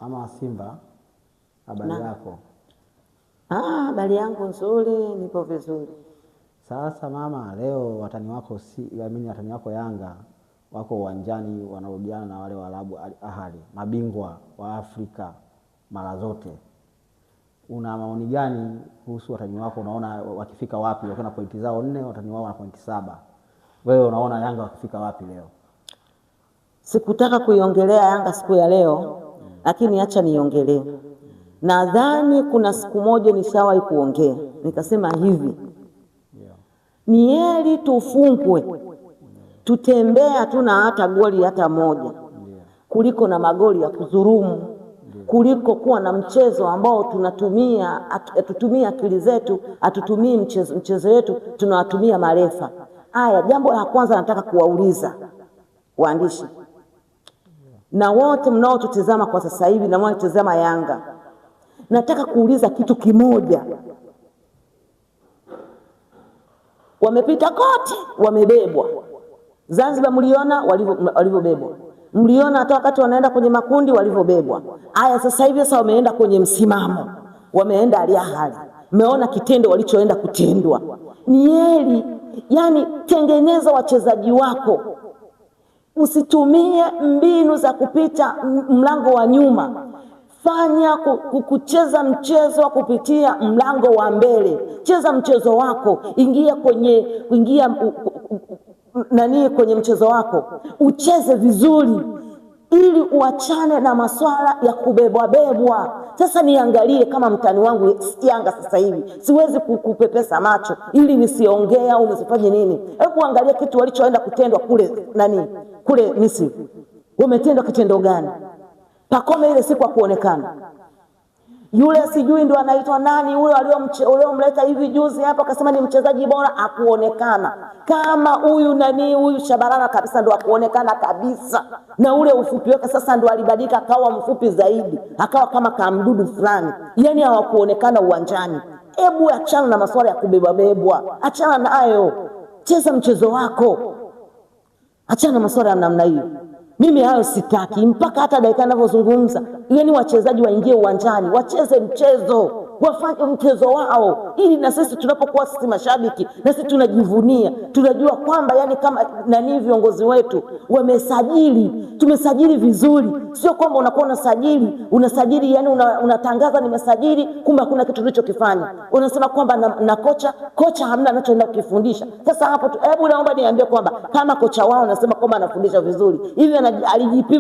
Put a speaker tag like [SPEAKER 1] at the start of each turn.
[SPEAKER 1] Mama Simba, habari yako?
[SPEAKER 2] Habari yangu nzuri, nipo vizuri.
[SPEAKER 1] Sasa mama, leo watani wako Yanga wako uwanjani wanarudiana na wale Waarabu Al Ahly, mabingwa wa Afrika mara zote. Una maoni gani kuhusu watani wako? Unaona wakifika wapi? Wako na pointi zao 4, watani wao wana pointi 7. Wewe unaona Yanga wakifika wapi leo?
[SPEAKER 2] Sikutaka kuiongelea Yanga siku ya leo, lakini acha niongelee. Nadhani kuna siku moja nishawahi kuongea, nikasema hivi, ni heri tufungwe tutembea hatuna hata goli hata moja kuliko na magoli ya kudhulumu, kuliko kuwa na mchezo ambao atutumia akili zetu, atutumii mchezo wetu, tunawatumia marefa. Haya, jambo la kwanza nataka kuwauliza waandishi na wote mnaotutazama kwa sasa hivi na mnaotazama Yanga, nataka kuuliza kitu kimoja. Wamepita kote, wamebebwa. Zanzibar mliona walivyobebwa, mliona hata wakati wanaenda kwenye makundi walivyobebwa. Haya, sasa hivi wameenda kwenye msimamo, wameenda Al Ahly, mmeona kitendo walichoenda kutendwa. Ni heri, yani tengeneza wachezaji wako, usitumie mbinu za kupita mlango wa nyuma. Fanya kucheza mchezo kupitia mlango wa mbele. Cheza mchezo wako, ingia kwenye mchezo wako, ucheze vizuri ili uachane na masuala ya kubebwa. Sasa niangalie kama mtani wangu Yanga sasa hivi, siwezi kukupepesa macho ili nisiongea au nisifanye nini. Hebu angalia kitu walichoenda kutendwa kule Misri. Wametendwa kitendo gani? Pakome ile siku kuonekana. Yule sijui ndo anaitwa nani huyo aliyomleta hivi juzi hapa akasema ni mchezaji bora, akuonekana. Kama huyu Shabalala kabisa ndo akuonekana kabisa. Na ule ufupi wake sasa ndo alibadilika akawa mfupi zaidi, akawa kama kamdudu fulani. Yani hawakuonekana uwanjani. Hebu achana na masuala ya kubebwa. Achana nayo. Cheza mchezo wako. Achana na masuala ya namna hiyo. Mimi hayo sitaki, mpaka hata dakika ninavyozungumza, yani wachezaji waingie uwanjani, wacheze mchezo, wafanye mchezo wao, ili na sisi tunapokuwa sisi mashabiki, na sisi tunajivunia, tunajua kwamba yani kama viongozi wetu wamesajili, tumesajili vizuri. Sio kwamba unakuwa unasajili yani unatangaza nimesajili, kumbe hakuna kitu ulichokifanya. Unasema kwamba na kocha hamna anachoenda kukifundisha. Sasa hapo hebu naomba niambie kwamba kama kocha wao anasema kwamba anafundisha vizuri, hivi alijipima